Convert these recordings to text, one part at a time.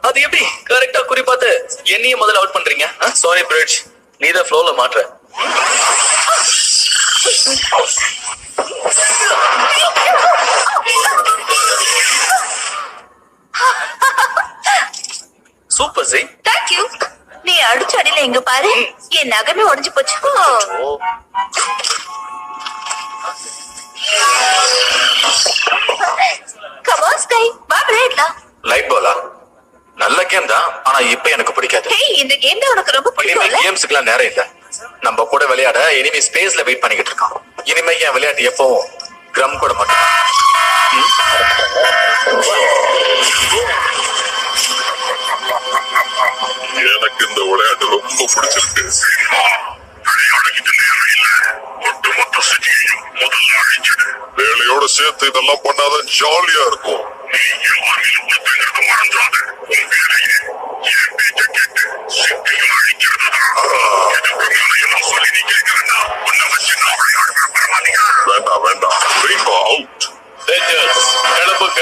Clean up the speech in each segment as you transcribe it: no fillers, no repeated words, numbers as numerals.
அது எப்படி கரெக்டா குறி பார்த்து என்னைய முதல்ல அவுட் பண்றீங்க? சாரி பிரிட்ஜ், நீ தான் ஃப்ளோல மாட்ற. Super ji, thank you. நீ அடிச்ச அடியில எங்க பாரு, என் நகமே உடைஞ்சு போச்சு. கம் ஆன் ஸ்கை, வா பிளேட்லாம். லைட் பாலா நல்ல கேம் தான், ஆனா இப்ப எனக்கு பிடிக்காது. ஹேய், இந்த கேம் தான் உனக்கு ரொம்ப பிடிக்கும்ல? கேம்ஸ்க்குலாம் நேரம் இல்ல. நம்ம கூட விளையாட இனிமே ஸ்பேஸ்ல வெயிட் பண்ணிக்கிட்டு இருக்கான். இனிமே என் விளையாட்டு எப்பவும் கிரம் கூட மட்டும். எனக்கு இந்த விளையாட்டு ரொம்ப பிடிச்சிருக்கு. வேலையோட சேர்த்து இதெல்லாம் பண்ணாதான் ஜாலியா இருக்கும். வேண்டாம் வேண்டாம், ரெயின்போ அவுட். கிளம்புங்க.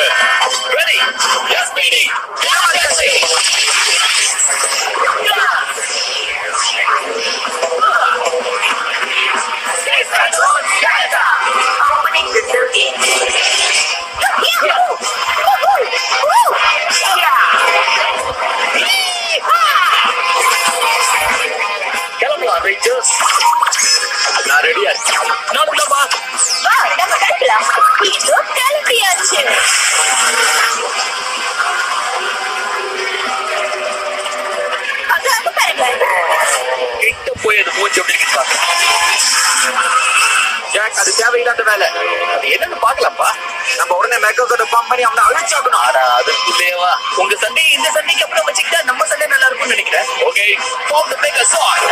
Ready? Yes, baby. கிளம்பலாம் ரேஞ்சர்ஸ். நான் ரெடியா. வா, நம்ம கிளம்பலாம். இதோ கிளம்பியாச்சு. அங்க பாருங்க. கிட்ட போய் அது மூஞ்சி எப்படி ஜாக், அது தேவையில்லாத வேலை. அது என்னன்னு பாக்கலாம்ப்பா. நம்ம உடனே மேக்கோட ஃபார்ம் பண்ணி அவனை அழிச்சாக்கணும். ஆனா அதுக்குள்ளேவா உங்க சண்டை இந்த சண்டைக்கு அப்புறம் வச்சுக்கிட்டா நம்ம சண்டை நல்லா இருக்கும்னு நினைக்கிறேன். Okay, form the make a chart.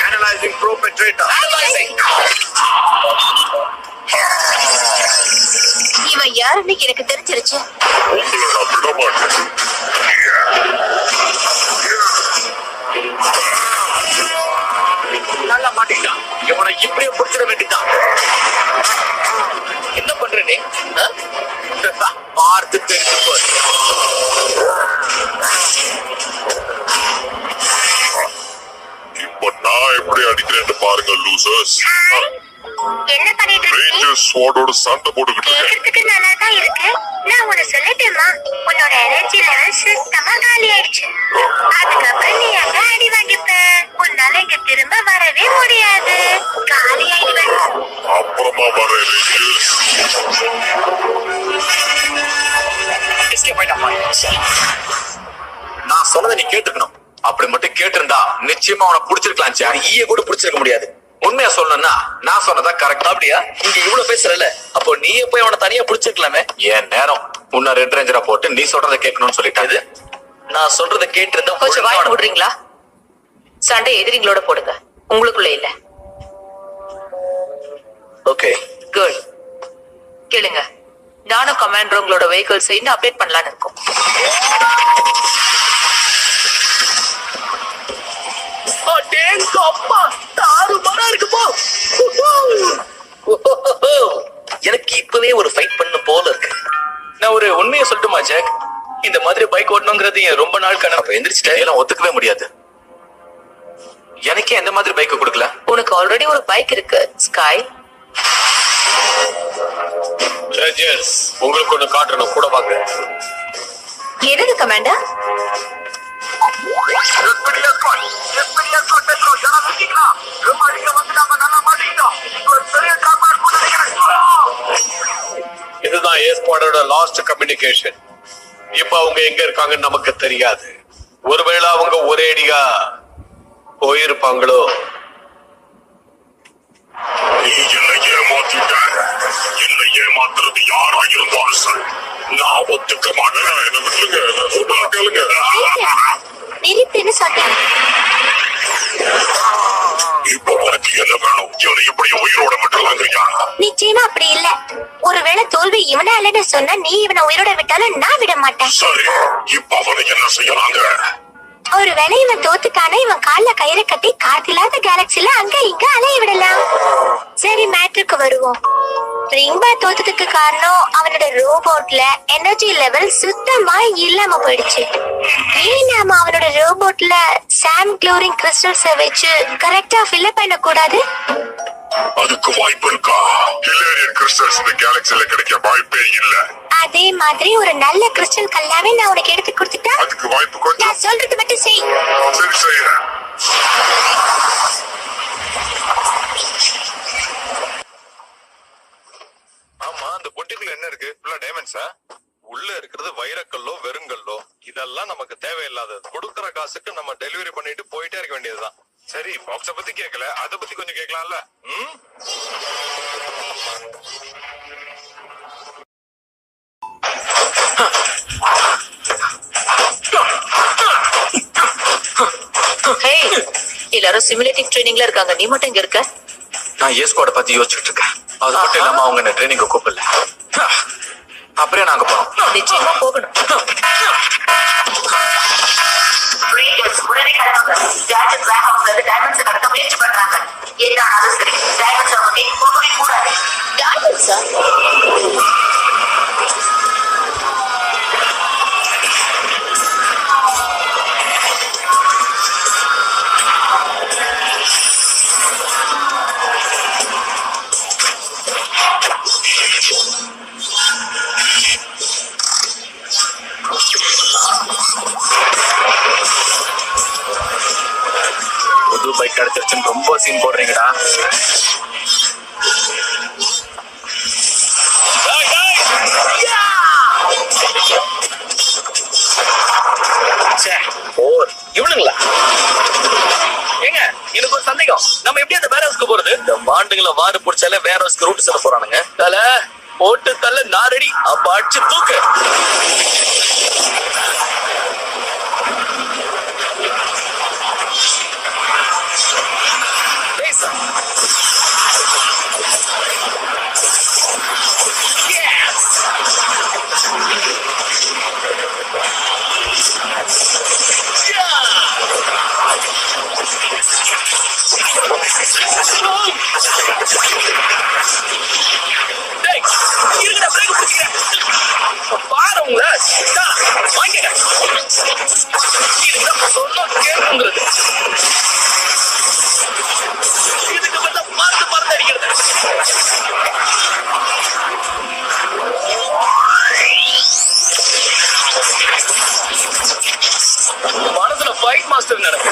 Analyzing perpetrator. Analyzing. இவன் யாருன்னு எனக்கு தெரிஞ்சிருச்சு. உங்களை நான் விட மாட்டேன். நல்லா மாட்டிக்கிட்டான். இவனை இப்படியே பிடிச்சிட வேண்டியதான். என்ன பண்ற நீ? பார்த்து தெரிஞ்சு. இப்ப நான் எப்படி அடிக்கிறேன்னு பாருங்க லூசர்ஸ். என்ன பண்ணிட்டு ரேஞ்சர்ஸ் ஸ்வாடோட சண்டை போட்டுக்கிட்டு இருக்கேன். கேக்குறதுக்கு நல்லா தான் இருக்கு. நான் உன்னை சொல்லட்டுமா, உன்னோட எனர்ஜி லெவல் சுத்தமா காலி ஆயிடுச்சு. அதுக்கப்புறம் நீ அங்க அடி வாங்கிப்ப. உன்னால இங்க திரும்ப வரவே முடியாது. காலி ஆயிடுவேன். அப்புறமா வர ரேஞ்சர்ஸ். நான் சொன்னதை நீ கேட்டுக்கணும். அப்படி மட்டும் கேட்டிருந்தா நிச்சயமா அவனை புடிச்சிருக்கலாம். ஈய கூட புடிச்சிருக்க முடியாது. உண்மையா சொல்லணும்னா நான் சொன்னதா கரெக்ட். அப்படியா? இங்க இவ்வளவு பேசுறல, அப்போ நீயே போய் அவனை தனியா புடிச்சிருக்கலாமே. என் நேரம் உன்ன ரெட் ரேஞ்சரா போட்டு நீ சொல்றதை கேட்கணும்னு சொல்லிட்டாது. நான் சொல்றத கேட்டு கொஞ்சம் வாய் விடுறீங்களா? சண்டை எதிரிங்களோட போடுங்க, உங்களுக்குள்ள இல்ல. Okay good. கேளுங்க, நானும் கமாண்டர் உங்களோட வெஹிக்கிள்ஸ் இன்னும் அப்டேட் பண்ணலான்னு இருக்கோம். எனக்கு இப்பவே ஒரு ஃபைட் பண்ண போல இருக்கு. நான் ஒரு உண்மையை சொல்லட்டுமா ஜாக்? இந்த மாதிரி பைக் ஓட்டணுங்கிறது என் ரொம்ப நாள் கனவு. எந்திரிச்சிட்டேன், எல்லாம் ஒத்துக்கவே முடியாது. எனக்கே எந்த மாதிரி பைக் கொடுக்கல? உனக்கு ஆல்ரெடி ஒரு பைக் இருக்கு ஸ்காய். உங்களுக்கு ஒண்ணு காட்டணும், கூட வாங்க. என்னது கமாண்டர்? இதுதான் ஏ ஸ்குவாடோட லாஸ்ட் கம்யூனிகேஷன். இப்ப அவங்க எங்க இருக்காங்கன்னு நமக்கு தெரியாது. ஒருவேளை அவங்க ஒரேடியா போயிருப்பாங்களோ. என்னை ஏமாத்துறது யாரா இருந்தாலும் சரி, நான் ஒத்துக்க மாட்டேன். என்ன விட்டுருங்க. நிறுத்துன்னு சொன்னேன். இப்ப உனக்கு என்ன வேணும்? இவனை எப்படி உயிரோட விட்டுலாங்கய்யா? நிச்சயமா அப்படி இல்ல. ஒருவேளை தோல்வி இவனாலன்னு சொன்னா நீ இவனை உயிரோட விட்டாலும் நான் விட மாட்டேன். சரி, இப்ப அவனை என்ன செய்யறாங்க? ஒருவேளை இவன் தோத்துட்டானா இவன் கால்ல கயிறை கட்டி காத்தில்லாத கேலக்சில அங்க இங்க அலைய விடலாம். சரி, மேட்ருக்கு வருவோம். ரிங்பா தோத்ததுக்கு காரணம் அவனோட ரோபோட்ல எனர்ஜி லெவல் சுத்தமா இல்லாம போயிடுச்சு. ஏன் நாம அவனோட ரோபோட்ல சாம் க்ளோரிங் கிறிஸ்டல்ஸை வச்சு கரெக்டா ஃபில் பண்ண கூடாது? அதுக்கு வாய்ப்பு இருக்கா? ஹிலேரியன் கிறிஸ்டல்ஸ் இந்த கேலக்சில கிடைக்க வாய்ப்பே இல்ல. அதே மாதிரி ஒரு நல்ல கிறிஸ்டல் கல்லாவே நான் உனக்கு எடுத்து கொடுத்துட்டா அதுக்கு வாய்ப்பு கொஞ்சம். நான் சொல்றது மட்டும் செய். சரி, செய்யறேன். ஆமா, அந்த பொட்டிக்குள்ள என்ன இருக்கு? ஃபுல்லா டைமண்ட்ஸா? உள்ள இருக்கிறது வைரக்கல்லோ வெறுங்கல்லோ. இதெல்லாம் நமக்கு தேவையில்லாதது. கொடுக்கற காசுக்கு நம்ம டெலிவரி பண்ணிட்டு போயிட்டே இருக்க வேண்டியதுதான். சரி, பாக்ஸ பத்தி கேட்கல, அத பத்தி கொஞ்சம் கேட்கலாம்ல? எல்லாரும் சிமுலேட்டிவ் ட்ரைனிங்ல இருக்காங்க, நீ மட்டும் இங்க இருக்க? நான் ஏ ஸ்குவாட பத்தி யோசிச்சுட்டு இருக்கேன். அது மட்டும் இல்லாம அவங்க என்ன ட்ரைனிங்க கூப்பிடல. அப்படியே நாங்க போறோம். நிச்சயமா போகணும். புது பைக் கிடைச்சிருச்சுன்னு ரொம்ப சீன் போடுறீங்கடா. இவனுங்களா? ஏங்க, எனக்கு ஒரு சந்தேகம். நம்ம எப்படி அந்த வேர் ஹவுஸ்க்கு போறது? இந்த மாண்டுங்களை வாரு பிடிச்சாலே வேர் ஹவுஸ்க்கு ரூட் சொல்ல போறானுங்க. தல போட்டு தள்ள, நான் ரெடி. அப்ப அடிச்சு தூக்கு. பாருங்க, கேட்குங்கிறது இதுக்கு பார்த்தா பார்த்து பார்த்து அடிக்கிறது. மனசுல ஃபைட் மாஸ்டர் நடக்கு.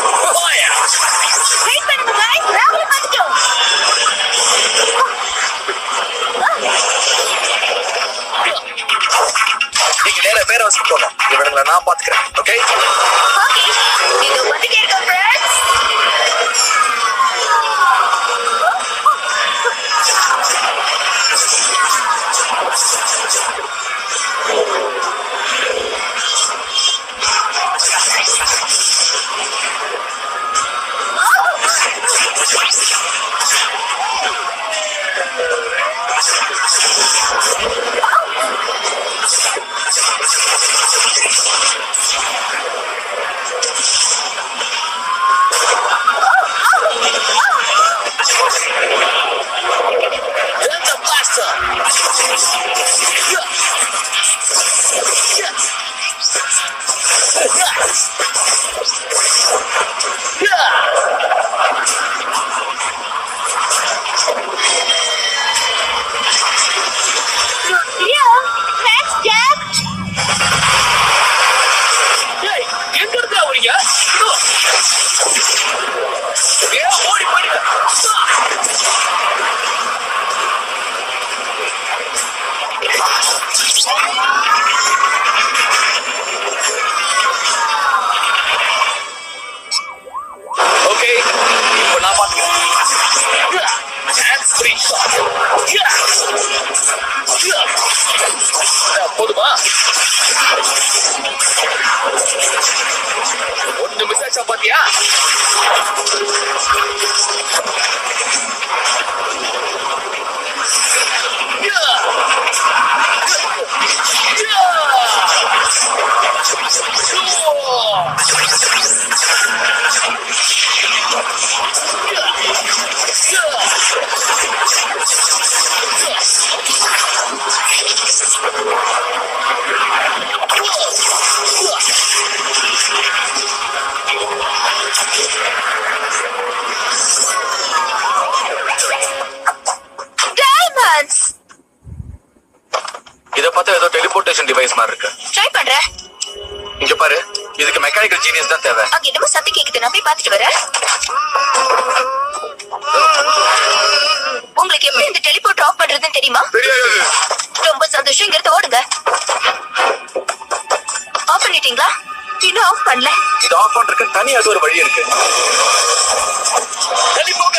நீங்க நேர பேர வச்சு போங்க, இவனுங்களை நான் பாத்துக்கிறேன். ஓகே, இது வந்து கேட்க ஃப்ரெண்ட்ஸ். எங்க இருந்து அவரீங்க ஓடி போயிடுங்க. ஓகே, இப்போ நான் பாத்துக்கிறேன். Hands free. போதுமா? ஒண்ணு மிஸ் ஆச்சா பாத்தியா? இத பார்த்தா ஏதோ டெலிபோர்டேஷன் டிவைஸ் மாதிரி இருக்கு. ட்ரை பண்றேன். இங்க பாரு, இதுக்கு மெக்கானிக்கல் ஜீனியஸ் தான் தேவை. அங்க என்னமோ சத்தம் கேக்குது, நான் போய் பாத்துட்டு வரேன். உங்களுக்கு எப்படி இந்த டெலிபோர்ட் ஆஃப் பண்றதுன்னு தெரியுமா? தெரியாது. ரொம்ப சந்தோஷம், இங்க இருந்து ஓடுங்க. ஆஃப் பண்ணிட்டீங்களா? இன்னும் ஆஃப் பண்ணல. இது ஆஃப் பண்றதுக்கு தனி அது ஒரு வழி இருக்கு. தள்ளி போங்க.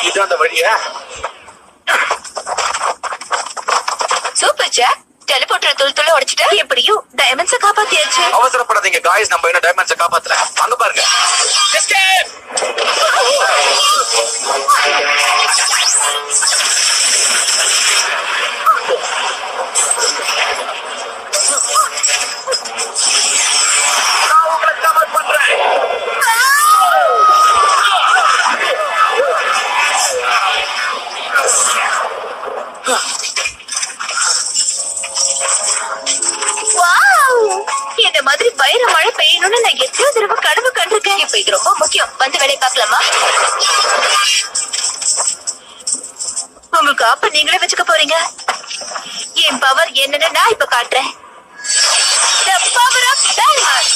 இது அந்த வழியா? சூப்பர் ஜாக், டெலிபோர்ட்டர் துள் உடைச்சிட்டு எப்படியும் டைமண்ட்ஸை காப்பாத்தியாச்சு. அவசரப்படாதீங்க காய்ஸ், நம்ம என்ன டைமண்ட்ஸை காப்பாத்தல. அங்க பாருங்க. Escape! நான் உங்களை கவர் பண்றேன். வாவ்! இந்த மாதிரி வைர மழை பெய்யணும்னு நான் எத்தனை தடவை கனவு கண்டிருக்கேன். இப்ப இது ரொம்ப முக்கியம். வந்து வேலையை பார்க்கலாமா? உங்களுக்கு அப்ப நீங்களே வச்சுக்க போறீங்க. என் பவர் என்னன்னு நான் இப்ப காட்டுறேன். The power of diamond.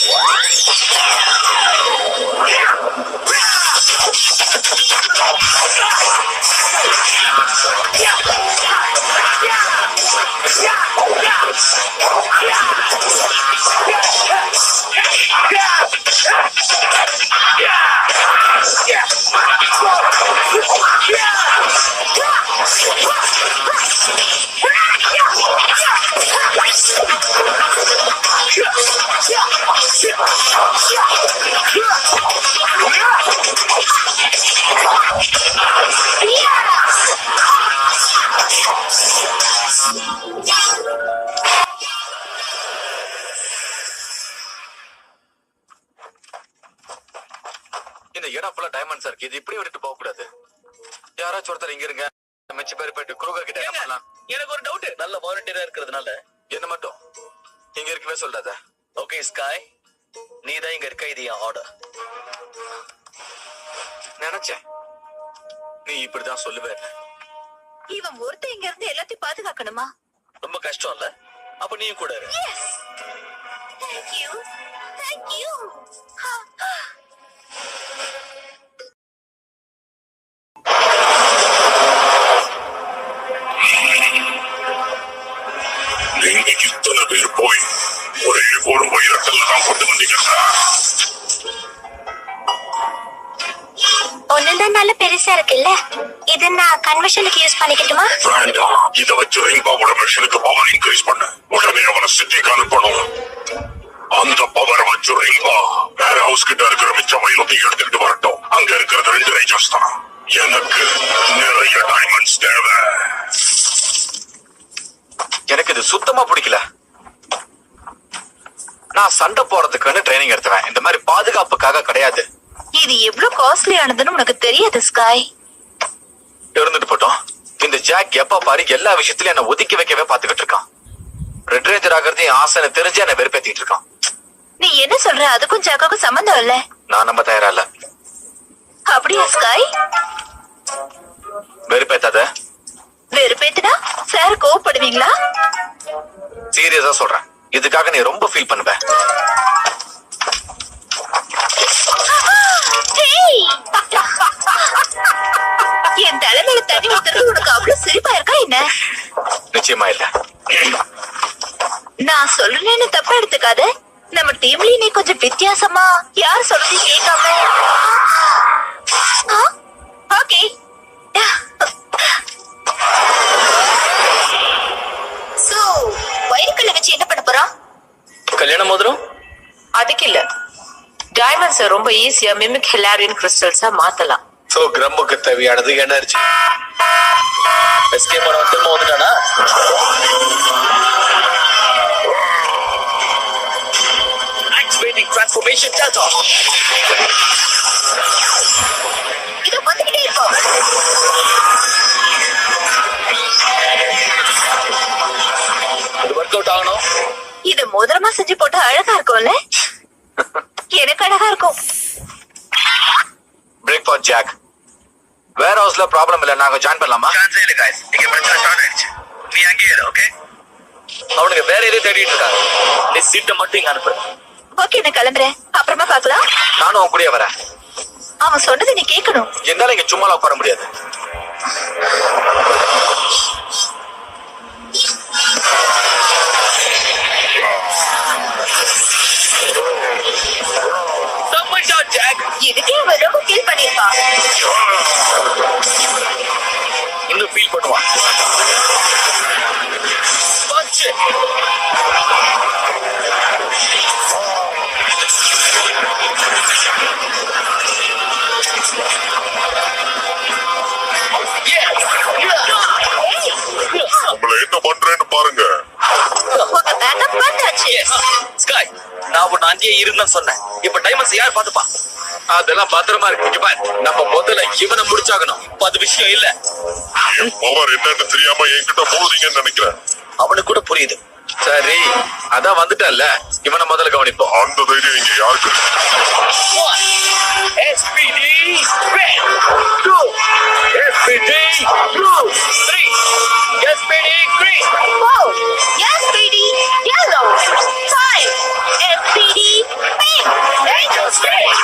இந்த இடம் ஃபுல்லா டைமண்ட்ஸ் இருக்கு. இது இப்படி விட்டுட்டு போக கூடாது. யாராச்சும் ஒருத்தர் இங்க இருங்க. மிச்ச பேர் போயிட்டு குரூகா கிட்ட என்ன பண்ணலாம்? எனக்கு ஒரு டவுட். நல்ல வாலண்டியரா இருக்கிறதுனால என்ன மட்டும் இங்க இருக்கவே சொல்றாத. ஓகே ஸ்காய், நீ தான் இங்க இருக்க. இது என் ஆர்டர். நினைச்சேன் நீ இப்படிதான் சொல்லுவே. இவன் ஒருத்தன் இங்க இருந்து எல்லாத்தையும் பாதுகாக்கணுமா? ரொம்ப கஷ்டம் இல்ல? அப்ப நீயும் கூட இரு. Yes. Thank you. Thank you. நீங்க இத்தனை பேர் போய் ஒரே ஒரு வைரக்கல்ல தான் கொண்டு வந்தீங்கன்னா ஒண்ணுதான் நல்ல பெருசா இருக்குல்ல. இது நான் கன்வர்ஷனுக்கு யூஸ் பண்ணிக்கட்டுமா? வேண்டாம். இதை வச்சு ரெயின்பாவோட மிஷனுக்கு பவர் இன்க்ரீஸ் பண்ண உடனே அவனை சிட்டிக்கு அனுப்பணும். அந்த பவரை வச்சு ரெயின்பா வேற ஹவுஸ் கிட்ட இருக்கிற மிச்ச வைரத்தையும் எடுத்துக்கிட்டு வரட்டும். அங்க இருக்கிறது 2 ரேஞ்சர்ஸ் தான். எனக்கு நிறைய டைமண்ட்ஸ் தேவை. எனக்கு இது சுத்தமா பிடிக்கல. நான் சண்டை போறதுக்குன்னு ட்ரைனிங் எடுத்துவேன். இந்த மாதிரி பாதுகாப்புக்காக கிடையாது. இது எவ்வளவு காஸ்ட்லியானதுன்னு உனக்கு தெரியாது ஸ்காய். இருந்துட்டு போட்டோம். இந்த ஜாக் எப்ப பாரு எல்லா விஷயத்திலும் என்ன ஒதுக்கி வைக்கவே பாத்துக்கிட்டு இருக்கான். ரெட் ரேஞ்சர் ஆகிறதையும் ஆசைன்னு தெரிஞ்சு என்ன வெறுப்பேத்திட்டு இருக்கான். நீ என்ன சொல்ற? அதுக்கும் ஜாக்காக்கும் சம்பந்தம் இல்ல. நான் நம்ப தயாரா இல்ல. அப்படியா ஸ்காய்? வெறுப்பேத்தாத. வெறுப்பேத்துனா சார் கோவப்படுவீங்களா? சீரியஸா சொல்றேன், இதுக்காக நீ ரொம்ப ஃபீல் பண்ணுவ. ஹேய்! என் தலைமையில தண்ணி ஊத்துறது உனக்கு அவ்வளவு சிரிப்பா இருக்கா என்ன? நிச்சயமா இல்ல. நான் சொல்றேன்னு தப்பா எடுத்துக்காத. நம்ம டீம்லயே நீ கொஞ்சம் வித்தியாசமா யார் சொல்றதையும் கேட்காம. ஓகே. சோ வயிறுக்கல்ல வச்சு என்ன பண்ண போறோம்? கல்யாண மோதிரம் அதுக்கு இல்ல, டைமண்ட்ஸ் ரொம்ப ஈஸியா மிமிக் ஹிலாரியன் கிறிஸ்டல்ஸா மாத்தலாம். சோ கிரம்முக்கு தேவையானது எனர்ஜி. எஸ்கேப் பண்ண திரும்ப வந்துட்டானா? Activating transformation data. இது வந்துகிட்டே இருக்கும். இது ஒர்க் அவுட் ஆகணும். இத மோதிரமா செஞ்சு போட்டு அழகா இருக்கும்ல? எனக்கு அழகா இருக்கும். Breakfast jack. வேர் ஹவுஸ்ல ப்ராப்ளம் இல்ல, நாங்க ஜாயின் பண்ணலாமா? சான்ஸ் இல்ல गाइस, இங்க பிரச்சனை ஸ்டார்ட் ஆயிடுச்சு. நீ அங்கேயே இரு, ஓகே? அவனுக்கு வேற எதை தேடிட்டு இருக்காங்க. நீ சீட்டை மட்டும் இங்க அனுப்பு. ஓகே, நான் கிளம்புறேன். அப்புறமா பார்க்கலாம். நானும் உன் கூடயே வரேன். அவன் சொன்னதை நீ கேட்கணும். என்னால இங்க சும்மா உட்கார முடியாது. இதுக்கே அவன் ரொம்ப ஃபீல் பண்ணிருப்பான். இன்னும் ஃபீல் பண்ணுவான். உங்களை என்ன பண்றேன்னு பாருங்க. உங்க பேக்கப் வந்தாச்சு. ஸ்காய், நான் உன்னை அங்கேயே இருந்தேன்னு சொன்னேன். இப்ப டைமண்ட்ஸ் யார் பாத்துப்பா? அதெல்லாம் பத்திரமா இருக்கு. இங்க பாரு, நம்ம முதல்ல இவனை முடிச்சாகணும். அது விஷயம் இல்ல. என் பவர் என்னன்னு தெரியாம என்கிட்ட போடுறீங்கன்னு நினைக்கிறேன். அவனுக்கு கூட புரியுது. சரி, அதான் வந்துட்டல்ல, இவனை முதல்ல கவனிப்போம். அந்த தைரியம் இங்க யாருக்கு இருக்கு? SPD red 2 SPD blue 3 SPD green 4 SPD yellow 5 SPD pink. Angel Space.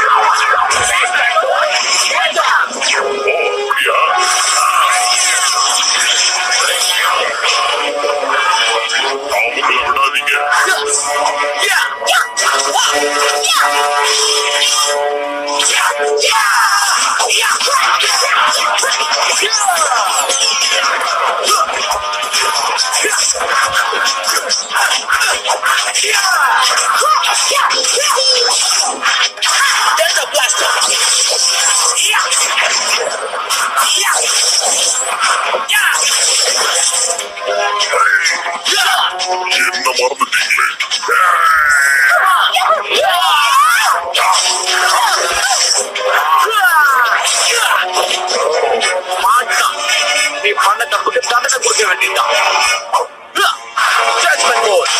அப்படியா? அவங்களை விடாதீங்க. Delta Blaster. என்ன மறந்துட்டீங்களே? மாட்டான். நீ பண்ண தப்புக்கு தண்டனை கொடுக்க வேண்டியதுதான். Judgment Mode.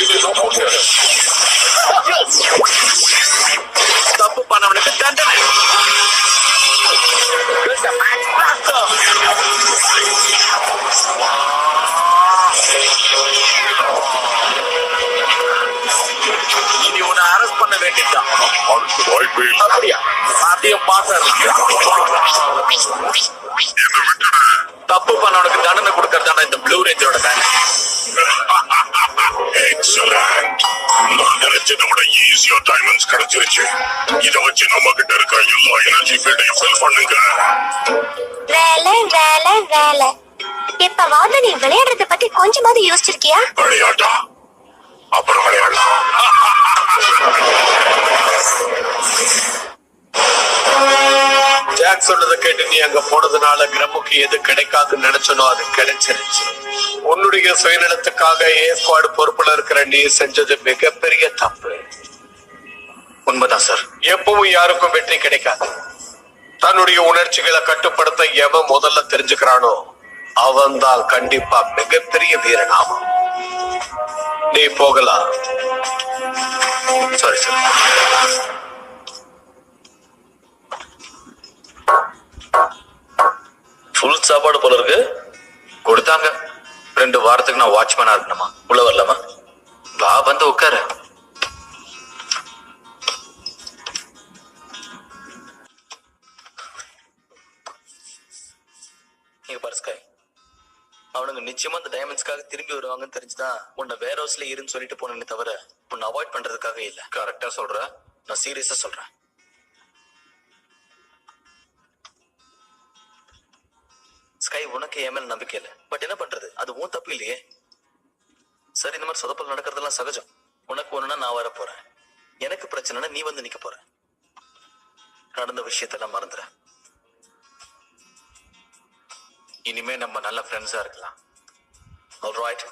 இது நமக்கு தப்பு பண்ணவனுக்கு தண்டனை. There's a Max Blaster. இனி உன்னை அரெஸ்ட் பண்ண வேண்டியதுதான். அதுக்கு வாய்ப்பே இல்லை. அப்படியா? அதையும் பார்த்தேன். என்ன விட்டுடு. தப்பு பண்ணவனுக்கு தண்டனை கொடுக்கறதான இந்த ப்ளூ ரேஞ்சரோட வேலை. Excellent. நான் நினைச்சதை விட ஈஸியா டைமண்ட்ஸ் கிடைச்சிருச்சு. இத வச்சு நம்ம கிட்ட இருக்க எல்லா எனர்ஜி ஃபீல்டையும் ஃபில் பண்ணுங்க. வேலை வேலை வேலை. எப்பவாவது நீ விளையாடுறத பத்தி கொஞ்சமாவது யோசிச்சிருக்கியா? விளையாட்டா? அப்புறம் விளையாடலாம். ஜாக் சொன்னதை கேட்டு நீ அங்க போனதுனால கிரமுக்கு எது கிடைக்காதுன்னு நினைச்சனோ அது கிடைச்சிருச்சு. உன்னுடைய சுயநலத்துக்காக ஏ ஸ்குவாட் பொறுப்புல இருக்கிற நீ செஞ்சது மிகப்பெரிய தப்பு. உண்மைதான் சார். எப்பவும் யாருக்கும் வெற்றி கிடைக்காது. தன்னுடைய உணர்ச்சிகளை கட்டுப்படுத்த எவன் முதல்ல தெரிஞ்சுக்கிறானோ அவன் தான் கண்டிப்பா மிகப்பெரிய வீரனாகும். நீ போகலாம். Sorry sir. ஃபுல் சாப்பாடு போல இருக்கு. கொடுத்தாங்க. 2 வாரத்துக்கு நான் வாட்ச்மேனா இருக்கணுமா? உள்ள வரலாமா? வா, வந்து உட்காரு. நீங்க பாரு ஸ்கை, அவனுங்க நிச்சயமா அந்த டைமண்ட்ஸ்க்காக திரும்பி வருவாங்கன்னு தெரிஞ்சுதான் உன்னை வேர் ஹவுஸ்ல இருன்னு சொல்லிட்டு போனேன்னு தவிர உன்னை அவாய்ட் பண்றதுக்காக இல்ல. கரெக்டா சொல்ற. நான் சீரியஸா சொல்றேன். ஸ்கை, உனக்கு என் மேல நம்பிக்கை இல்ல. பட் என்ன பண்றது, அது உன் தப்பு இல்லையே. சரி, இந்த மாதிரி சொதப்பல் நடக்கிறதெல்லாம் சகஜம். உனக்கு ஒண்ணுன்னா நான் வர போறேன். எனக்கு பிரச்சனைனா நீ வந்து நிக்க போற. நடந்த விஷயத்தெல்லாம் மறந்துற. இனிமே நம்ம நல்ல ஃப்ரெண்ட்ஸா இருக்கலாம். ஆல்ரைட்?